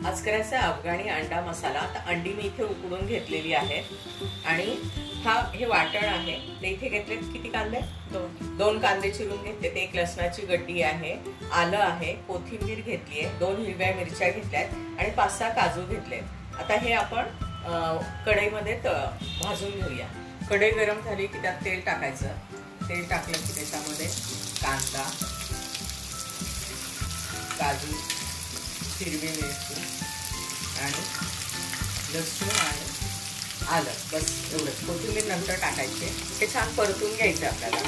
आज करायचा अफगाणी अंडा मसाला। तर अंडी मी इथे उकडून घेतलेली आहे आणि हे वाटण आहे। ते इथे घेतले किती कांदे, दोन कांदे चिरून घेतले, ते एक लसणाची गड्डी आहे, आलं आहे, कोथिंबीर घेतली आहे, 2 हिरव्या मिरच्या घेतल्यात आणि 5-6 काजू घेतले। आता हे आपण कढईमध्ये भाजून घेऊया। कढई गरम झाली की त्यात तेल टाकायचं। तेल टाकलं की त्याच्यामध्ये कांदा, काजू, हिरवी मिरची आणि लसूण आणि आलं, बस एवढंच। कोथिंबीर नंतर टाकायचे। हे छान परतून घ्यायचं आपल्याला।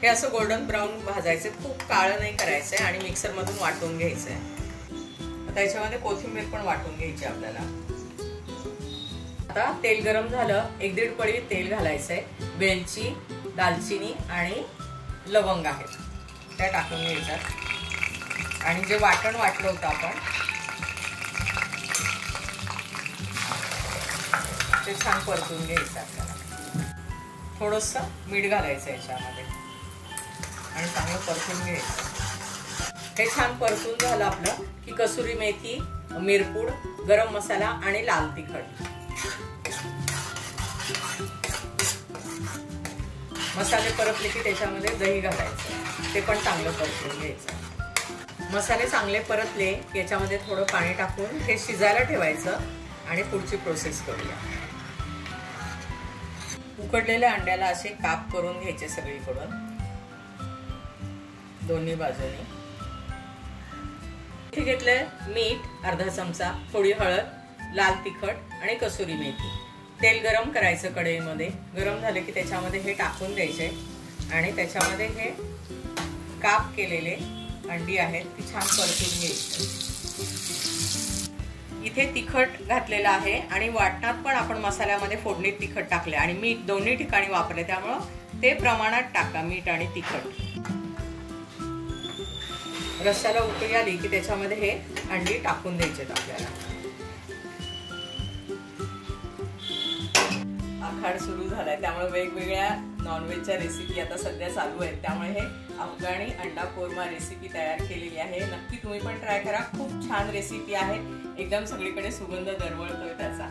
हे असं गोल्डन ब्राऊन भाजायचे, खूप काळं नाही करायचंय आणि मिक्सर मधून वाटून घ्यायचंय। आता याच्यामध्ये कोथिंबीर पण वाटून घ्यायची आपल्याला। आता तेल गरम झालं, 1-1.5 पळी तेल घालायचंय। वेलची, दालचिनी आणि लवंग आहेत, त्या टाकून घ्यायच्यात आणि जे वाटण वाटलं होतं आपण ते छान परतून घ्यायचं आपल्याला। थोडंसं मीठ घालायचं याच्यामध्ये आणि चांगलं परतून घ्यायचं। हे छान परतून झालं आपलं की कसुरी मेथी, मिरपूड, गरम मसाला आणि लाल तिखट, मसाले परतले की त्याच्यामध्ये दही घालायचं, ते पण चांगलं परतून घ्यायचं। मसाले चांगले परतले याच्यामध्ये थोडं पाणी टाकून हे शिजायला ठेवायचं आणि पुढची प्रोसेस करूया। उकडलेल्या अंड्याला असे काप करून घ्यायचे सगळीकडून, दोन्ही बाजूनी। इथे घेतलंय मीठ अर्धा चमचा, थोडी हळद, लाल तिखट आणि कसुरी मेथी। तेल गरम करायचं कढईमध्ये। गरम झालं की त्याच्यामध्ये हे टाकून द्यायचे आणि त्याच्यामध्ये हे काप केलेले अंडी आहेत ती छान परतून घ्यायची। इथे तिखट घातलेलं आहे आणि वाटणात पण आपण मसाल्यामध्ये फोडणीत तिखट टाकले आणि मीठ दोन्ही ठिकाणी वापरले, त्यामुळं ते प्रमाणात टाका, मीठ आणि तिखट। रस्स्याला उकळी आली की त्याच्यामध्ये हे अंडी टाकून द्यायचे आपल्याला। आखाड सुरू झालाय, त्यामुळे वेगवेगळ्या नॉनव्हेजच्या रेसिपी आता सध्या चालू आहेत, त्यामुळे हे अफगाणी अंडा कोरमा रेसिपी तयार केलेली आहे। नक्की तुम्ही पण ट्राय करा, खूप छान रेसिपी आहे, एकदम सगळीकडे सुगंध दरवळतोय त्याचा।